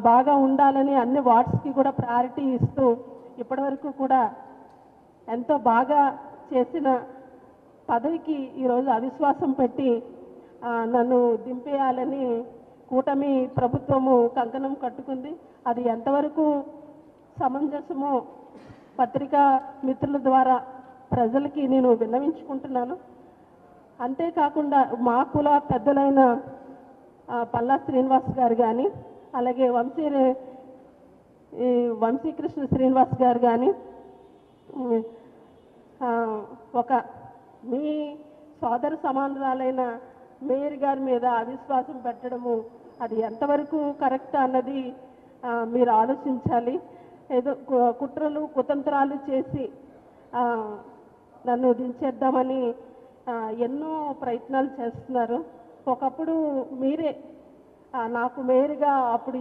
బాగా ఉండాలని అన్ని వార్డ్స్కి కూడా ప్రయారిటీ ఇస్తూ ఇప్పటివరకు కూడా ఎంతో బాగా చేసిన పదవికి ఈరోజు అవిశ్వాసం పెట్టి నన్ను దింపేయాలని కూటమి ప్రభుత్వము కంకణం కట్టుకుంది. అది ఎంతవరకు సమంజసమో పత్రికా మిత్రుల ద్వారా ప్రజలకి నేను విన్నవించుకుంటున్నాను. అంతేకాకుండా మా కుల పెద్దలైన పల్లా శ్రీనివాస్ గారు కానీ, అలాగే వంశీకృష్ణ శ్రీనివాస్ గారు కానీ ఒక మీ సోదర సమానురాలైన మేయర్ గారి మీద అవిశ్వాసం పెట్టడము అది ఎంతవరకు కరెక్ట్ అన్నది మీరు ఆలోచించాలి. ఏదో కుట్రలు కుతంత్రాలు చేసి నన్ను దించేద్దామని ఎన్నో ప్రయత్నాలు చేస్తున్నారు. ఒకప్పుడు మీరే నాకు మేయర్గా అప్పుడు